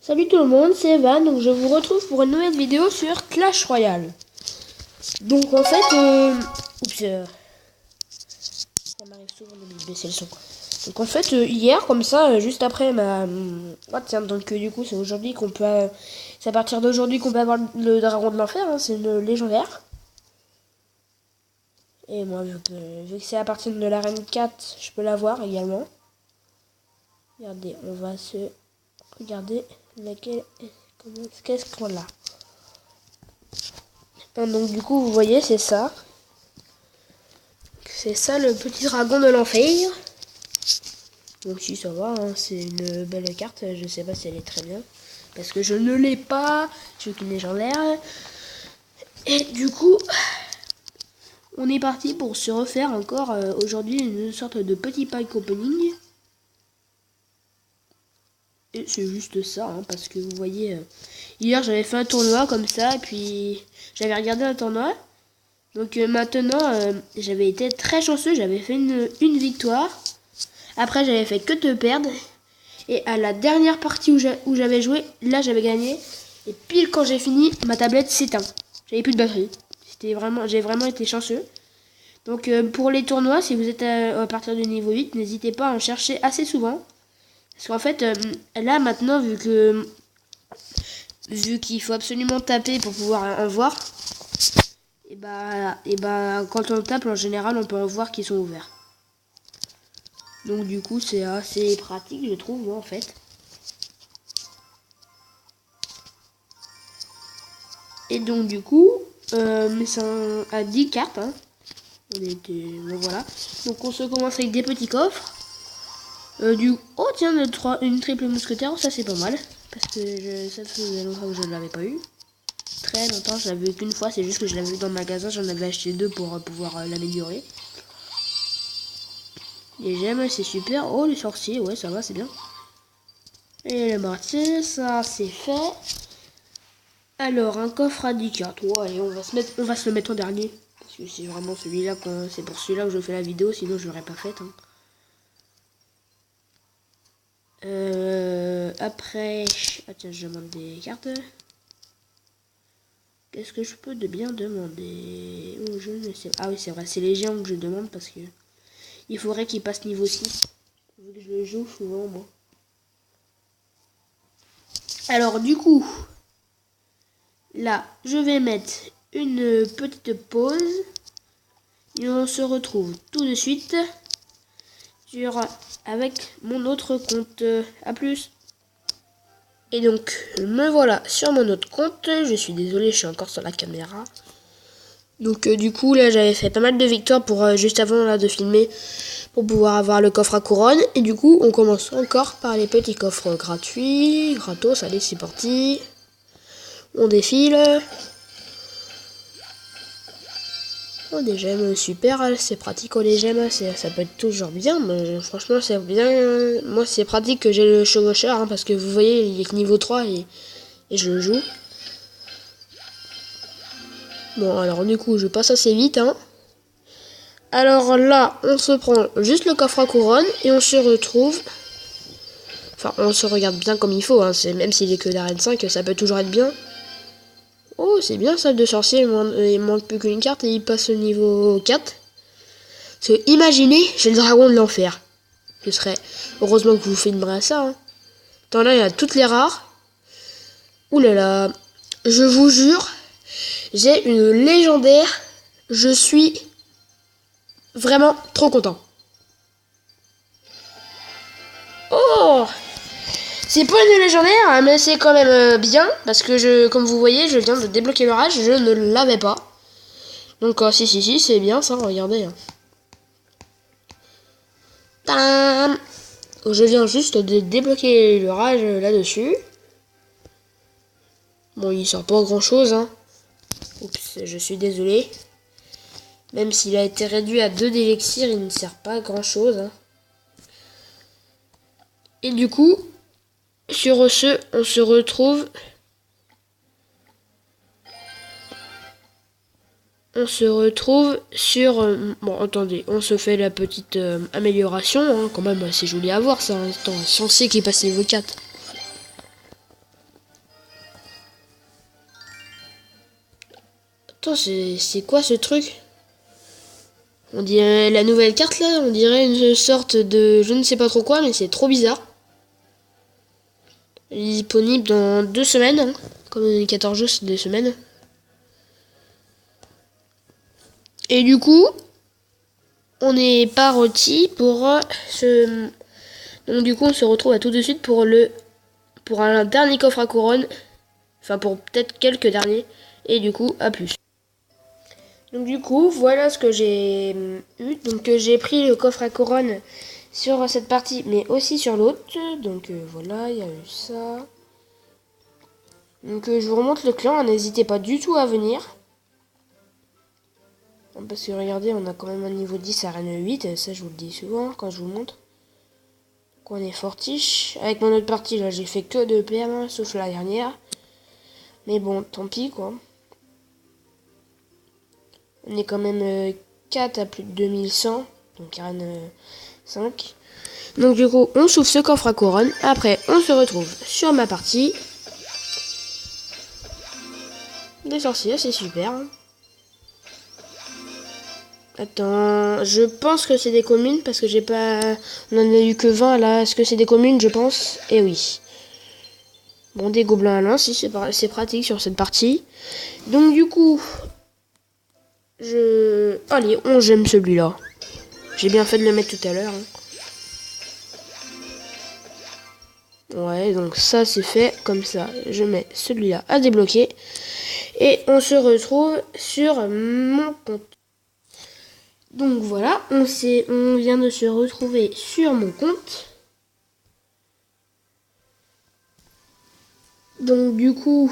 Salut tout le monde, c'est Evan, donc je vous retrouve pour une nouvelle vidéo sur Clash Royale. Donc en fait, ça m'arrive souvent de baisser le son. Donc en fait, hier, comme ça, juste après ma... du coup c'est aujourd'hui qu'on peut... c'est à partir d'aujourd'hui qu'on peut avoir le dragon de l'enfer, hein, c'est une légendaire. Et moi, vu que c'est à partir de l'arène 4, je peux l'avoir également. Regardez, on va se... Regardez laquelle... Qu'est-ce qu'on a? Donc du coup, vous voyez, c'est ça. C'est ça le petit dragon de l'enfer. Donc si ça va, hein, c'est une belle carte. Je sais pas si elle est très bien. Parce que je ne l'ai pas. Je suis qu'une légendaire. Et du coup, on est parti pour se refaire encore aujourd'hui une sorte de petit pack opening. Et c'est juste ça, hein, parce que vous voyez, hier j'avais fait un tournoi comme ça, et puis j'avais regardé un tournoi. Donc maintenant, j'avais été très chanceux, j'avais fait une victoire. Après, j'avais fait que de perdre. Et à la dernière partie où j'avais joué, là j'avais gagné. Et pile quand j'ai fini, ma tablette s'éteint. J'avais plus de batterie. J'ai vraiment été chanceux. Donc pour les tournois, si vous êtes à partir du niveau 8, n'hésitez pas à en chercher assez souvent. Parce qu'en fait, là maintenant, vu qu'il faut absolument taper pour pouvoir en voir, et bah quand on tape, en général, on peut en voir qui sont ouverts. Donc du coup, c'est assez pratique, je trouve, moi, en fait. Et donc du coup, c'est à 10 cartes. Hein. Bon, voilà. Donc on se commence avec des petits coffres. Oh tiens, une triple mousquetaire, ça c'est pas mal. Parce que ça faisait longtemps que je ne l'avais pas eu. Très longtemps, je l'avais eu qu'une fois, c'est juste que je l'avais eu dans le magasin, j'en avais acheté 2 pour pouvoir l'améliorer. Les gemmes, c'est super. Oh, les sorciers, ouais, ça va, c'est bien. Et le martyr, ça c'est fait. Alors, un coffre à 10 cartes. Ouais, allez, on va se le mettre en dernier. Parce que c'est vraiment celui-là, c'est pour celui-là que je fais la vidéo, sinon je l'aurais pas faite. Hein. Après, tiens, je demande des cartes. Qu'est-ce que je peux de bien demander? Oh, je ne sais pas. Ah oui, c'est vrai, c'est les géants que je demande parce que il faudrait qu'il passe niveau 6. Vu que je le joue souvent, moi. Alors, du coup, là, je vais mettre une petite pause. Et on se retrouve tout de suite avec mon autre compte. A plus. Et donc, me voilà sur mon autre compte. Je suis désolée, je suis encore sur la caméra. Donc du coup, là, j'avais fait pas mal de victoires pour juste avant là de filmer pour pouvoir avoir le coffre à couronne. Et du coup, on commence encore par les petits coffres gratuits, gratos. Allez, c'est parti. On défile. Oh, des gemmes, super, c'est pratique, oh, les gemmes, ça peut être toujours bien, mais franchement, c'est bien. Moi, c'est pratique que j'ai le chevaucheur, hein, parce que vous voyez, il est que niveau 3 et je le joue. Bon, alors du coup, je passe assez vite, hein. Alors là, on se prend juste le coffre à couronne et on se retrouve. Enfin, on se regarde bien comme il faut, hein, même s'il est que d'arène 5, ça peut toujours être bien. Oh, c'est bien ça, de sorcier, il manque plus qu'une carte et il passe au niveau 4. Parce que imaginez, j'ai le dragon de l'enfer. Ce serait... Heureusement que vous filmerez à ça. Hein. Attends, là, il y a toutes les rares. Ouh là là. Je vous jure, j'ai une légendaire. Je suis vraiment trop content. Oh! C'est pas une légendaire, mais c'est quand même bien. Parce que, comme vous voyez, je viens de débloquer le rage. Je ne l'avais pas. Donc, si, c'est bien ça, regardez. Tadam! Je viens juste de débloquer le rage là-dessus. Bon, il sort pas grand chose, hein. Oups, je suis désolé. Même s'il a été réduit à 2 d'élixir, il ne sert pas à grand chose. Hein. Et du coup, sur ce, on se retrouve. On se retrouve sur... bon, attendez, on se fait la petite amélioration. Hein, quand même, c'est joli à voir ça. Attends, censé qu'il passe niveau 4. Attends, c'est quoi ce truc? On dirait la nouvelle carte là, on dirait une sorte de je ne sais pas trop quoi, mais c'est trop bizarre. Elle est disponible dans 2 semaines, hein. Comme les 14 jours, c'est 2 semaines. Et du coup, on est parti pour ce... Donc du coup, on se retrouve à tout de suite pour un dernier coffre à couronne. Enfin, pour peut-être quelques derniers. Et du coup, à plus. Donc du coup, voilà ce que j'ai eu. Donc j'ai pris le coffre à couronne sur cette partie, mais aussi sur l'autre. Donc voilà, il y a eu ça. Donc je vous remonte le clan, n'hésitez pas du tout à venir. Parce que regardez, on a quand même un niveau 10 arène 8, ça je vous le dis souvent quand je vous montre. Donc on est fortiche. Avec mon autre partie là, j'ai fait que de PM, sauf la dernière. Mais bon, tant pis quoi. On est quand même 4 à plus de 2100, donc arène 5. Donc du coup, on s'ouvre ce coffre à couronne. Après, on se retrouve sur ma partie. Des sorciers, c'est super. Attends, je pense que c'est des communes parce que j'ai pas... On en a eu que 20 là. Est-ce que c'est des communes, je pense? Eh oui. Bon, des gobelins à lance, si c'est pratique sur cette partie. Donc du coup, Allez, j'aime celui-là. J'ai bien fait de le mettre tout à l'heure. Ouais, donc ça c'est fait comme ça. Je mets celui-là à débloquer. Et on se retrouve sur mon compte. Donc voilà, on vient de se retrouver sur mon compte. Donc du coup,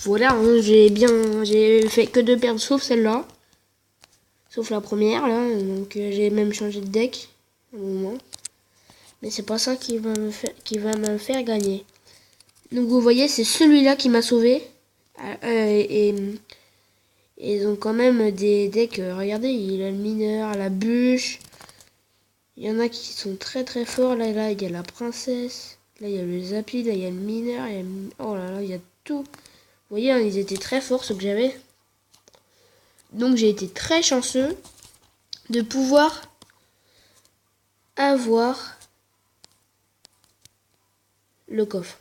voilà, hein, j'ai fait que 2 pertes sauf celle-là. Sauf la première là, donc j'ai même changé de deck à un moment. Mais c'est pas ça qui va me faire gagner. Donc vous voyez, c'est celui-là qui m'a sauvé. Et ils ont quand même des decks, regardez, il a le mineur, la bûche. Il y en a qui sont très très forts. Là, il y a la princesse. Là, il y a le zapi, là, il y a le mineur. Oh là là, il y a tout. Vous voyez, hein, ils étaient très forts, ceux que j'avais. Donc j'ai été très chanceux de pouvoir avoir le coffre.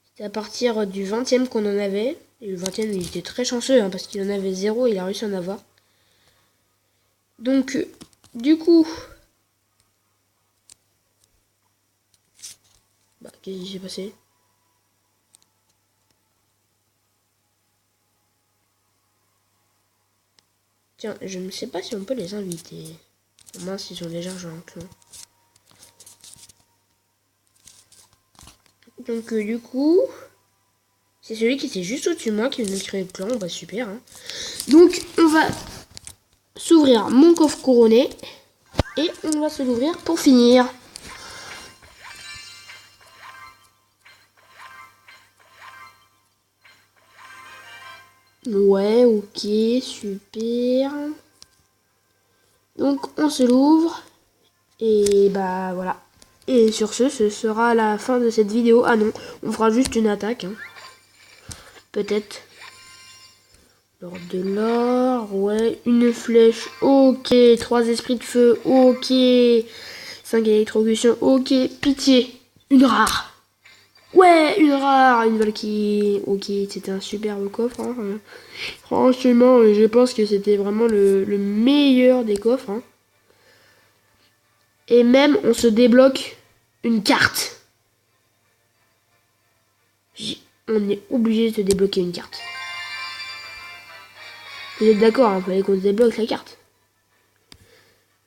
C'était à partir du 20e qu'on en avait. Et le 20e, il était très chanceux, hein, parce qu'il en avait 0, il a réussi à en avoir. Donc, du coup... Bah, qu'est-ce qui s'est passé? Tiens, je ne sais pas si on peut les inviter. Mince, ils ont déjà rejoint le clan. Donc, du coup... C'est celui qui était juste au-dessus de moi qui vient de créer le clan. Bah, super, hein. Donc, on va s'ouvrir mon coffre couronné. Et on va se l'ouvrir pour finir. Ouais, ok, super. Donc on se l'ouvre. Et bah voilà. Et sur ce sera la fin de cette vidéo. Ah non, on fera juste une attaque. Hein. Peut-être. L'ordre de l'or, ouais. Une flèche, ok. 3 esprits de feu, ok. 5 électrocutions, ok. Pitié, une rare. Ouais, une rare, une Valkyrie. Ok, c'était un superbe coffre. Hein. Franchement, je pense que c'était vraiment le meilleur des coffres. Hein. Et même, on se débloque une carte. On est obligé de se débloquer une carte. Vous êtes d'accord, il fallait qu'on se débloque la carte.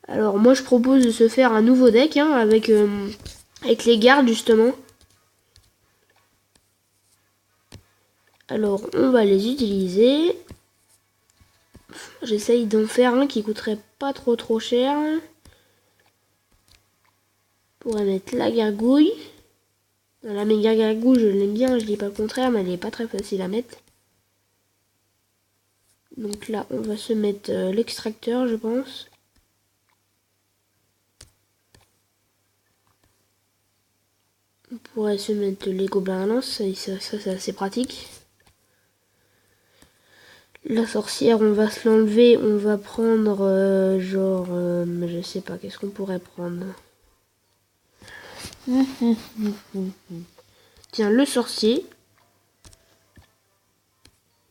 Alors, moi, je propose de se faire un nouveau deck hein, avec les gardes, justement. Alors, on va les utiliser. J'essaye d'en faire un qui coûterait pas trop cher. On pourrait mettre la gargouille. La méga gargouille, je l'aime bien, je dis pas le contraire, mais elle est pas très facile à mettre. Donc là, on va se mettre l'extracteur, je pense. On pourrait se mettre les gobelins à lance, ça c'est assez pratique. La sorcière, on va se l'enlever. On va prendre je sais pas, qu'est-ce qu'on pourrait prendre. Tiens, le sorcier.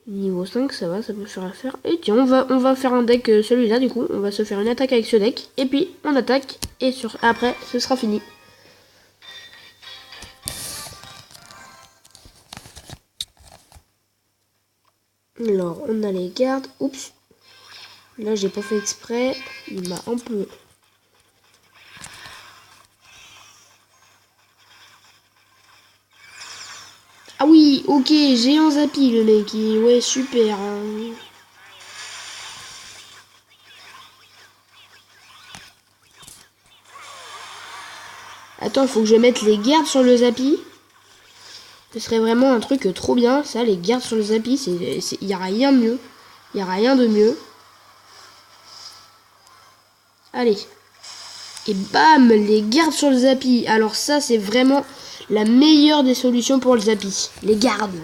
Niveau 5, ça va, ça peut faire affaire. Et tiens, on va faire un deck, celui-là, du coup. On va se faire une attaque avec ce deck. Et puis, on attaque. Et après, ce sera fini. Alors, on a les gardes. Oups. Là, j'ai pas fait exprès. Il m'a un peu... Ah oui, ok, géant Zappy, le mec. Ouais, super. Hein. Attends, il faut que je mette les gardes sur le Zappy. Ce serait vraiment un truc trop bien, ça, les gardes sur le Zappy. Il n'y a rien de mieux. Il n'y a rien de mieux. Allez. Et bam, les gardes sur le Zappy. Alors ça, c'est vraiment la meilleure des solutions pour le Zappy. Les gardes.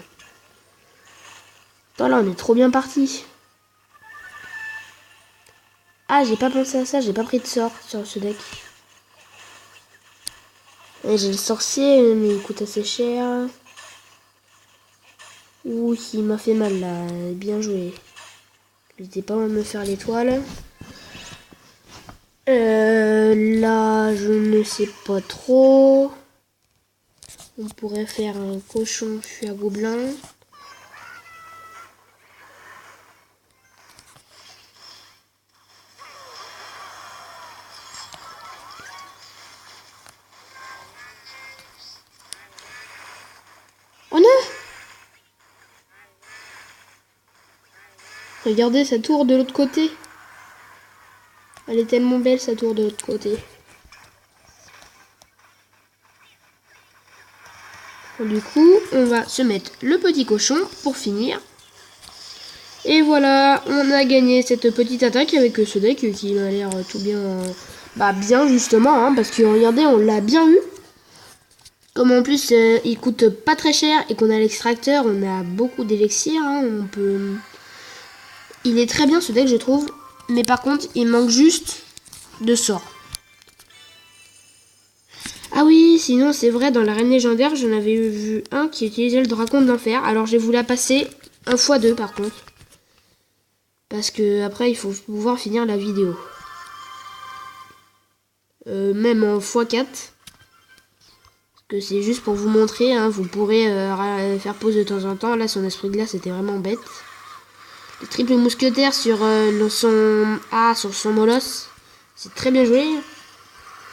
Attends, là, on est trop bien parti. Ah, j'ai pas pensé à ça. J'ai pas pris de sort sur ce deck. J'ai le sorcier, mais il coûte assez cher. Ouh, il m'a fait mal, là. Bien joué. N'hésitez pas à me faire l'étoile. Là, je ne sais pas trop. On pourrait faire un cochon fuit à gobelin. Oh non! Regardez sa tour de l'autre côté. Elle est tellement belle, sa tour de l'autre côté. Du coup, on va se mettre le petit cochon pour finir. Et voilà, on a gagné cette petite attaque avec ce deck qui m'a l'air tout bien... bien justement, hein, parce que regardez, on l'a bien eu. Comme en plus, il coûte pas très cher et qu'on a l'extracteur, on a beaucoup d'élixir, hein, on peut... Il est très bien ce deck, je trouve. Mais par contre, il manque juste de sorts. Ah oui, sinon c'est vrai, dans l'arène légendaire, j'en avais vu un qui utilisait le dragon de l'enfer. Alors j'ai voulu la passer 1x2 par contre. Parce que après il faut pouvoir finir la vidéo. Même en x4. Parce que c'est juste pour vous montrer, hein, vous pourrez faire pause de temps en temps. Là son esprit de glace était vraiment bête. Le triple mousquetaire sur son molosse. C'est très bien joué.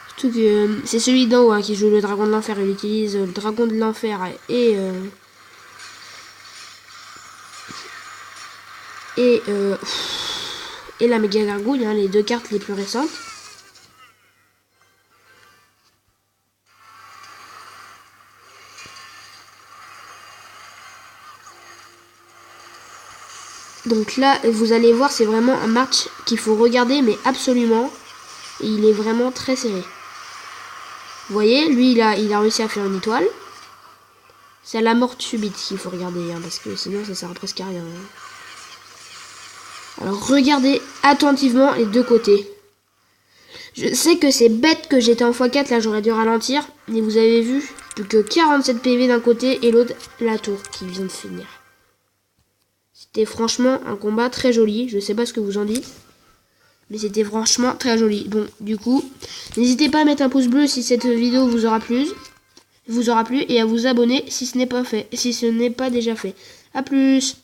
Surtout que c'est celui d'en haut, hein, qui joue le dragon de l'enfer. Il utilise le dragon de l'enfer et la méga gargouille, hein, les deux cartes les plus récentes. Donc là, vous allez voir, c'est vraiment un match qu'il faut regarder, mais absolument. Et il est vraiment très serré. Vous voyez, lui, il a réussi à faire une étoile. C'est la mort subite qu'il faut regarder, hein, parce que sinon, ça sert presque à rien. Hein. Alors, regardez attentivement les deux côtés. Je sais que c'est bête que j'étais en x4, là, j'aurais dû ralentir. Mais vous avez vu, plus que 47 PV d'un côté et l'autre, la tour qui vient de finir. C'était franchement un combat très joli. Je sais pas ce que vous en dites. Mais c'était franchement très joli. Bon, du coup, n'hésitez pas à mettre un pouce bleu si cette vidéo vous aura plu. Et à vous abonner si ce n'est pas fait. Si ce n'est pas déjà fait. A plus!